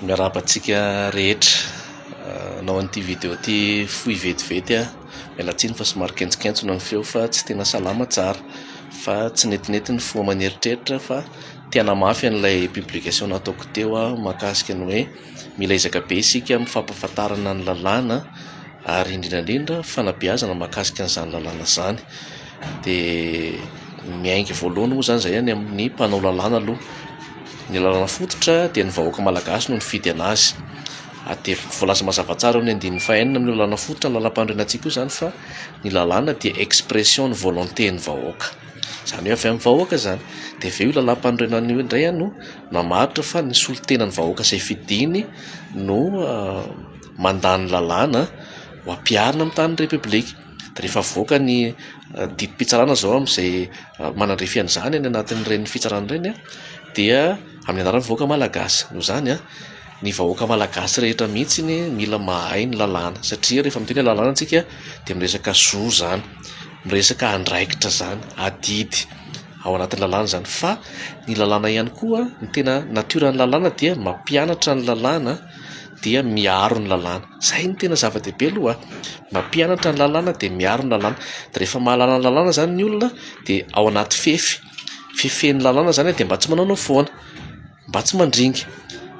Miarabantsika rehetra nao an'ity vidéo ty fohy vetivety mialatsiny fa somary kentsonkentsona ny feo fa tsy tena salama tsara fa tsy netinety ny foa maneritreritra fa tiana mafy an'ilay publication nataoko teo mahakasika ny hoe mila izaka be isika amin'ny fampahafantarana ny lalàna ary indrindrandrindra fanabeazana mahakasika an'izany lalàna zany. De miainga voalohany moa zany zay any amin'ny mpanao lalàna aloha. Ny lalàna fototra dia ny vahoaka malagasy no nifidy anazy. De voalaza mazava tsara ny andininy fahaenina amin'ny lalàna fototra ny lalam-pandrenantsika io zany fa ny lalàna dia expression ny volonté ny vahoaka. Zany hoe avy amin'ny vahoaka zany. De avy eo io lalam-pandrenana io indray no namaritra fa ny solon-tenan'ny vahoaka izay fidiny no mandany lalàna ho ampiharina amin'ny tany repoblika. De rehefa voaka ny didim-pitsarana zao amin'izay manandrefy an'izany any anatin'ireny fitsarana ireny dia amin'ny anaran'ny vahoaka malagasy. Noho izany ny vahoaka malagasy rehetra mihitsy mila mahay ny lalàna satria rehefa miteny lalàna antsika dia miresaka zo zany, miresaka andraikitra zany, adidy ao anatin'ny lalàna zany. Fa ny lalàna ihany koa ny tena natiorany lalàna dia mampianatra ny lalàna dia miaro ny lalàna. Zay ny tena zava-dehibe aloha mampianatra ny lalàna dia miaro ny lalàna. De rehefa mahalala ny lalàna zany ny olona dia ao anaty fefeny lalàna zany dia mba tsy mananao foana, mba tsy mandringa.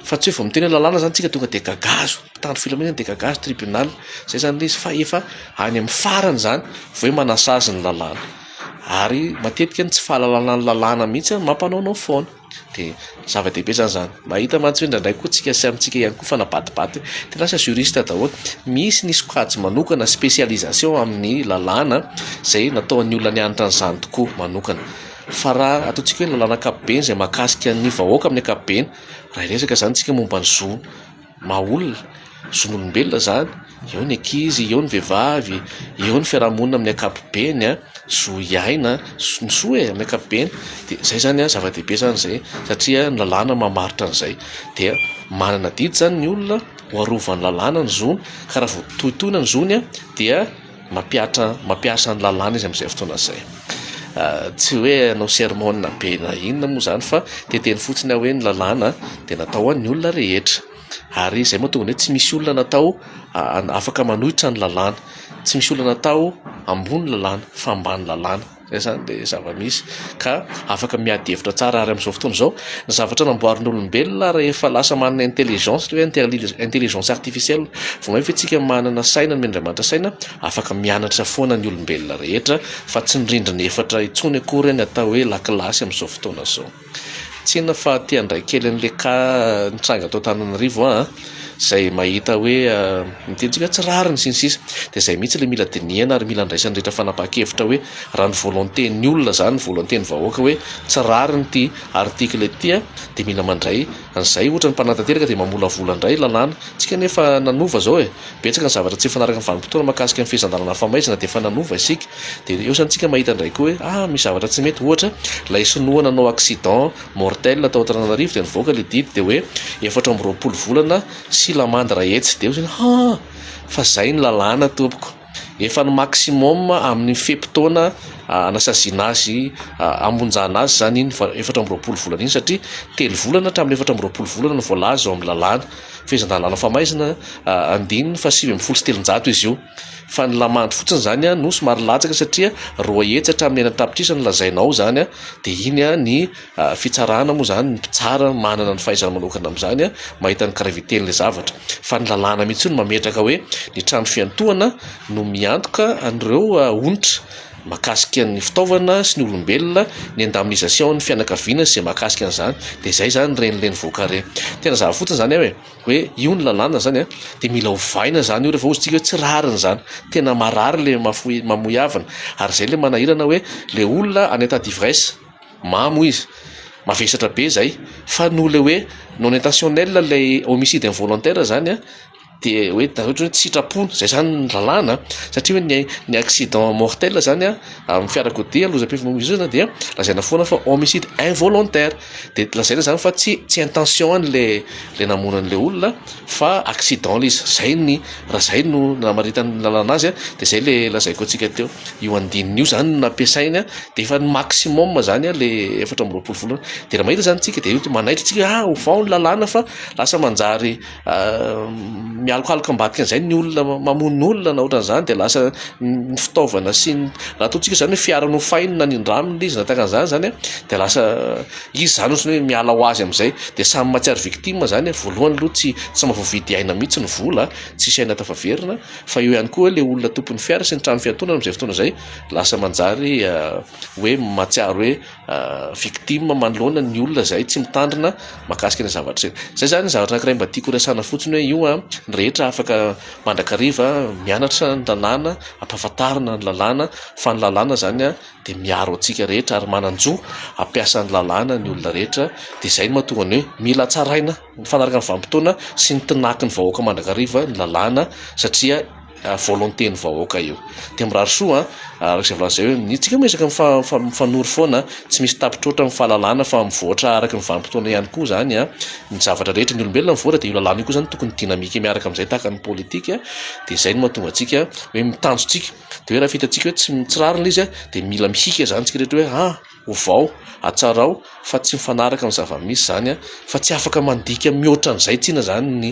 Fa tsy hoe vao miteny lalàna zany tsika tonga dia gagazo, mpitandro filaminana dia gagazo tribunal. Zay zany ilay izy fa efa any amin'ny farany zany vao hoe manasazy ny lalàna. Ary matetika tsy fahalalana ny lalàna mihitsy mampanaonao foana. De zava-dehibe zany. Mahita mantsy hoe indraindray koa tsika sy amintsika ihany koa fanabatibaty dia lasa juriste daholo. Misy ny sokajy manokana spécialisation amin'ny lalàna zay nataon'ny olona nianatra an'izany tokoa manokana. Fa raha ataontsika hoe lalàna ankapobeny izay mahakasika ny vahoaka amin'ny ankapobeny, raha resaka zany tsika momba ny zo maha-olona, zon'olombelona zany, eo ny ankizy, eo ny vehivavy, eo ny fiarahamonina amin'ny ankapobeny, zo iaina, ny zo amin'ny ankapobeny. Dia zay zany zava-dehibe zany zay satria ny lalàna mamaritra an'izay. Dia manana didy zany ny olona ho arovan'ny lalàna ny zony, ka raha vao tohitohina ny zony dia mampiasa ny lalàna izy amin'izay fotoana izay. Tsy hoe anao sermon be na inona moa zany fa teteny fotsiny hoe ny lalàna dia natao ho an'ny olona rehetra. Ary izay mahatonga hoe tsy misy olona natao afaka manohitra ny lalàna, tsy misy olona natao ambony lalàna fa ambany lalàna. Zay zany dia zava-misy ka afaka miady hevitra tsara ary amin'izao fotoana izao ny zavatra namboarin'ny olombelona rehefa lasa manana intelligence hoe intelligence artificielle. Vao mahita tsika manana saina ny Andriamanitra saina, afaka mianatra foana ny olombelona rehetra fa tsy ny rindrina efatra intsony akory ny atao hoe lakilasy amin'izao fotoana izao. Tsy inona fa tia andray kely an'le ka nitranga tao Antananarivo zay mahita hoe mitentsika tsy rariny sinsisa. Dia zay mihitsy le mila dinihana ary mila andraisan'ny rehetra fanapa-kevitra hoe raha ny volontény olona zany, ny volontény vahoaka hoe tsy rariny ity article ity dia mila mandray an'izay. Ohatra ny mpanantanteraka dia mamolavola indray lalàna. Tsika nefa nanova zao betsaka ny zavatra tsy fanaraka ny vanim-potoana mahakasika ny fisandarana famaizina dia efa nanova isika. Dia eo zany tsika mahita indray koa hoe misy zavatra tsy mety. Ohatra lay sinoa nanao accident mortel tao Antananarivo dia nivoaka le didy dia hoe 420 volana sy lamande rahetsy. Dia zany fa zay ny lalàna tompoko. Efa ny maximum amin'ny fepitoana anasaziana azy, amonjana azy zany iny 420 volana iny satria 3 volana hatramin'ny 420 volana no voalaza ao amin'ny lalàna. Fizan-dalàna famaizina andininy fa 770 izy io. Fa ny lamande fotsiny zany no somary latsaka satria 2 hetsy hatramin'ny 9 tapitrisa no lazainao zany dia iny ny fitsarana moa zany ny mpitsara manana ny fahaizana manokana amin'izany mahita ny gravité-n'ilay zavatra. Fa ny lalàna mihitsy no mametraka hoe ny trano fiantohana no miantoka an'ireo onitra mahakasika ny fitaovana sy ny olombelona, ny indemnisation ny fianakaviana izay mahakasika an'izany. Dia zay zany ren'le nivoaka reny. Tena zava fotsiny zany hoe io ny lalàna zany dia mila hovaina zany io rehefa ozy tsika hoe tsy rariny zany. Tena marary le mamoyavana. Ary zay le manahirana hoe le olona any état d'ivresse mamo izy, mavesatra be zay, fa noho le hoe non intentionnel lay homicide involontaire zany de hoe ohatra hoe tsy sitrapona zay zany ny lalàna satria hoe ny accident mortel zany a amin'ny fiarakodia lozam-pifamoivoizana dia lazaina foana fa homicide involontaire de lazaina zany fa tsy intention any le namonan'le olona fa accident le izy zay ny raha zay no namaritany lalàna azy a de zay le lazaiko antsika teo io andininy io zany nampiasainy a de efa ny maximum zany a le 4 volana de raha mahita zany tsika de manaitra tsika ovao ny lalàna fa lasa manjary mialokaloka ambadika an'izay ny olona mamono olona na ohatran'izany de lasa ny fitaovana sy raha ataontsika zany hoe fiara no fainy na nindramina izy natakan'izany zany a de lasa izy zany ohatrany hoe miala ho azy am'izay de samy mahatsiary victime zany voalohany aloha tsy mahavoavidy aina mihitsy ny vola tsy saina tafaverina fa eo ihany koa le olona tompon'ny fiara sy ny trano fiatonana am'izay fotoana zay lasa manjary hoe mahatsiary hoe victime manoloana ny olona zay tsy mitandrina mahakasika ny zavatra zay zany zavatra anankiray mba tiako resana fotsiny hoe io ny rehetra afaka mandrakariva mianatra ny lalàna ampahafantarina ny lalàna fa ny lalàna zany a de miaro antsika rehetra ary mananjo ampiasa ny lalàna ny olona rehetra de zay ny mahatonga ny hoe mila tsaraina mifanaraka ny vanim-potoana sy ny tinaky ny vahoaka mandrakariva ny lalàna satria volonté ny vahoaka io de mirary soa arak'izay volazay hoe nitsika miezaka mifanory foana tsy misy tapitroatra mifahalalàna fa mivoatra araka ny vanim-potoana ihany koa zany a ny zavatra rehetra ny olombelona mivoatra de io lalàna io koa zany tokony dinamika miaraka am'izay tahaka ny politika de zay ny mahatonga atsika hoe mitanjotsika de hoe raha fitatsika hoe tsy rarina izy a de mila mihika zany tsika rehetra hoe ovao atsarao fa tsy mifanaraka amin'ny zava-misy zany a fa tsy afaka mandika mihoatra an'izay tsina zany ny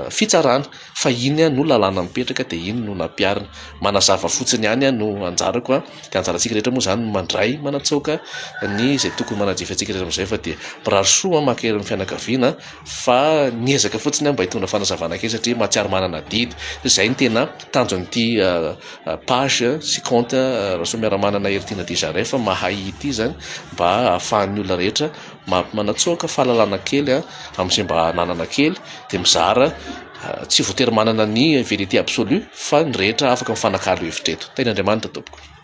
fitsarana fa iny a no lalàna mipetraka de iny no nampiarina manazava fotsiny ihany a no anjarako a de anjarantsika rehetra moa zany mandray manatsoaka ny zay tokony manajifantsika rehetra am'izay fa de mirary soa makery ny fianakaviana fa niezaka fotsiny mba hitondra fanazavana kely satria mahatsiary manana didy zay ny tena tanjon'ity page sy compte rahasoa miara-manana Ertina Desjardins fa mahay ity zany mba ahafahan'ny olona rehetra manatsoaka fahalalana kely am'izay mba nanana kely de mizara tsy voatery manana ny vérité absolue fa ny rehetra afaka mifanakalo hevitra eto teny Andriamanitra tompoko